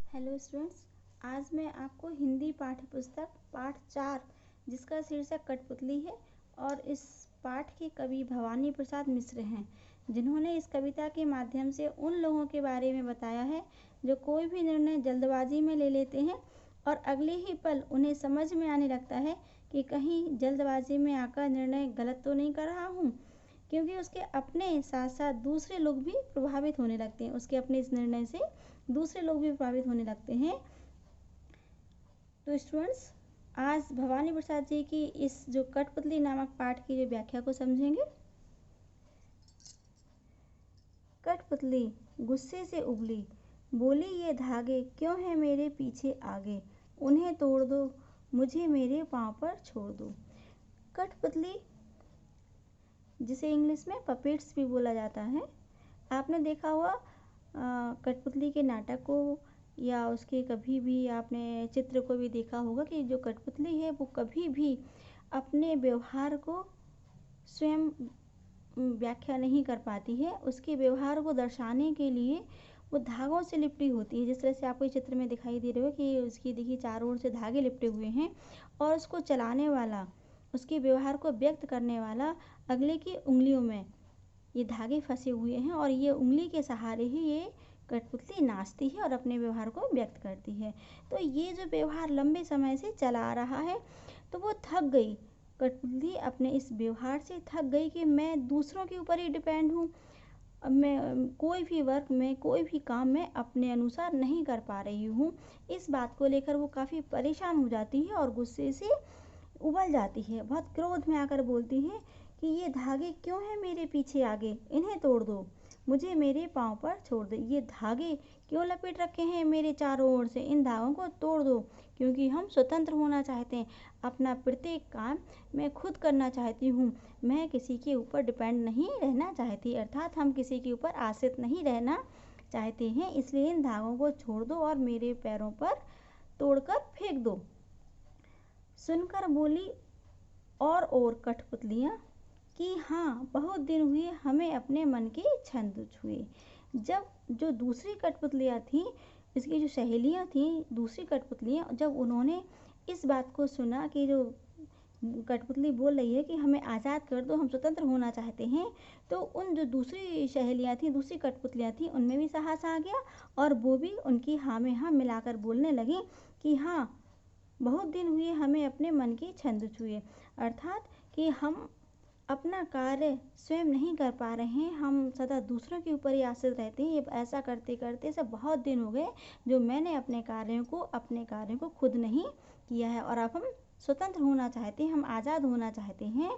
Hello students. आज मैं आपको हिंदी पाठ्य पुस्तक पाठ 4 जिसका शीर्षक कठपुतली है और इस पाठ के कवि भवानी प्रसाद मिश्र हैं, जिन्होंने इस कविता के माध्यम से उन लोगों के बारे में बताया है जो कोई भी निर्णय जल्दबाजी में ले लेते हैं और अगले ही पल उन्हें समझ में आने लगता है कि कहीं जल्दबाजी में आकर निर्णय गलत तो नहीं कर रहा हूँ, क्योंकि उसके अपने साथ साथ दूसरे लोग भी प्रभावित होने लगते हैं। उसके अपने इस निर्णय से दूसरे लोग भी प्रभावित होने लगते हैं। तो स्टूडेंट्स, आज भवानी प्रसाद जी की इस जो कठपुतली नामक पाठ की जो व्याख्या को समझेंगे। कठपुतली गुस्से से उबली, बोली ये धागे क्यों हैं मेरे पीछे आगे, उन्हें तोड़ दो, मुझे मेरे पाँव पर छोड़ दो। कठपुतली, जिसे इंग्लिश में पपेट्स भी बोला जाता है, आपने देखा हुआ कठपुतली के नाटक को या उसके कभी भी आपने चित्र को भी देखा होगा कि जो कठपुतली है वो कभी भी अपने व्यवहार को स्वयं व्याख्या नहीं कर पाती है। उसके व्यवहार को दर्शाने के लिए वो धागों से लिपटी होती है। जिस तरह से आपको इस चित्र में दिखाई दे रहे हो कि उसकी देखिए चारों ओर से धागे लिपटे हुए हैं और उसको चलाने वाला, उसके व्यवहार को व्यक्त करने वाला अगले की उंगलियों में ये धागे फंसे हुए हैं और ये उंगली के सहारे ही ये कठपुतली नाचती है और अपने व्यवहार को व्यक्त करती है। तो ये जो व्यवहार लंबे समय से चला आ रहा है, तो वो थक गई। कठपुतली अपने इस व्यवहार से थक गई कि मैं दूसरों के ऊपर ही डिपेंड हूँ। अब मैं कोई भी वर्क में, कोई भी काम में अपने अनुसार नहीं कर पा रही हूँ। इस बात को लेकर वो काफ़ी परेशान हो जाती है और गुस्से से उबल जाती है। बहुत क्रोध में आकर बोलती है कि ये धागे क्यों हैं मेरे पीछे आगे, इन्हें तोड़ दो, मुझे मेरे पाँव पर छोड़ दो। ये धागे क्यों लपेट रखे हैं मेरे चारों ओर से, इन धागों को तोड़ दो, क्योंकि हम स्वतंत्र होना चाहते हैं। अपना प्रत्येक काम मैं खुद करना चाहती हूँ। मैं किसी के ऊपर डिपेंड नहीं रहना चाहती, अर्थात हम किसी के ऊपर आश्रित नहीं रहना चाहते हैं। इसलिए इन धागों को छोड़ दो और मेरे पैरों पर तोड़कर फेंक दो। सुनकर बोली और कठपुतलियाँ कि हाँ, बहुत दिन हुए हमें अपने मन के छंद छुए। जब जो दूसरी कठपुतलियाँ थीं, इसकी जो सहेलियाँ थीं, दूसरी कठपुतलियाँ, जब उन्होंने इस बात को सुना कि जो कठपुतली बोल रही है कि हमें आज़ाद कर दो, हम स्वतंत्र होना चाहते हैं, तो उन जो दूसरी सहेलियाँ थीं, दूसरी कठपुतलियाँ थीं, उनमें भी साहस आ गया और वो भी उनकी हाँ में हाँ मिलाकर बोलने लगी कि हाँ, बहुत दिन हुए हमें अपने मन के छंद छुए, अर्थात कि हम अपना कार्य स्वयं नहीं कर पा रहे हैं, हम सदा दूसरों के ऊपर ही आश्रित रहते हैं। ये ऐसा करते करते सब बहुत दिन हो गए जो मैंने अपने कार्यों को खुद नहीं किया है और अब हम स्वतंत्र होना चाहते हैं, हम आज़ाद होना चाहते हैं।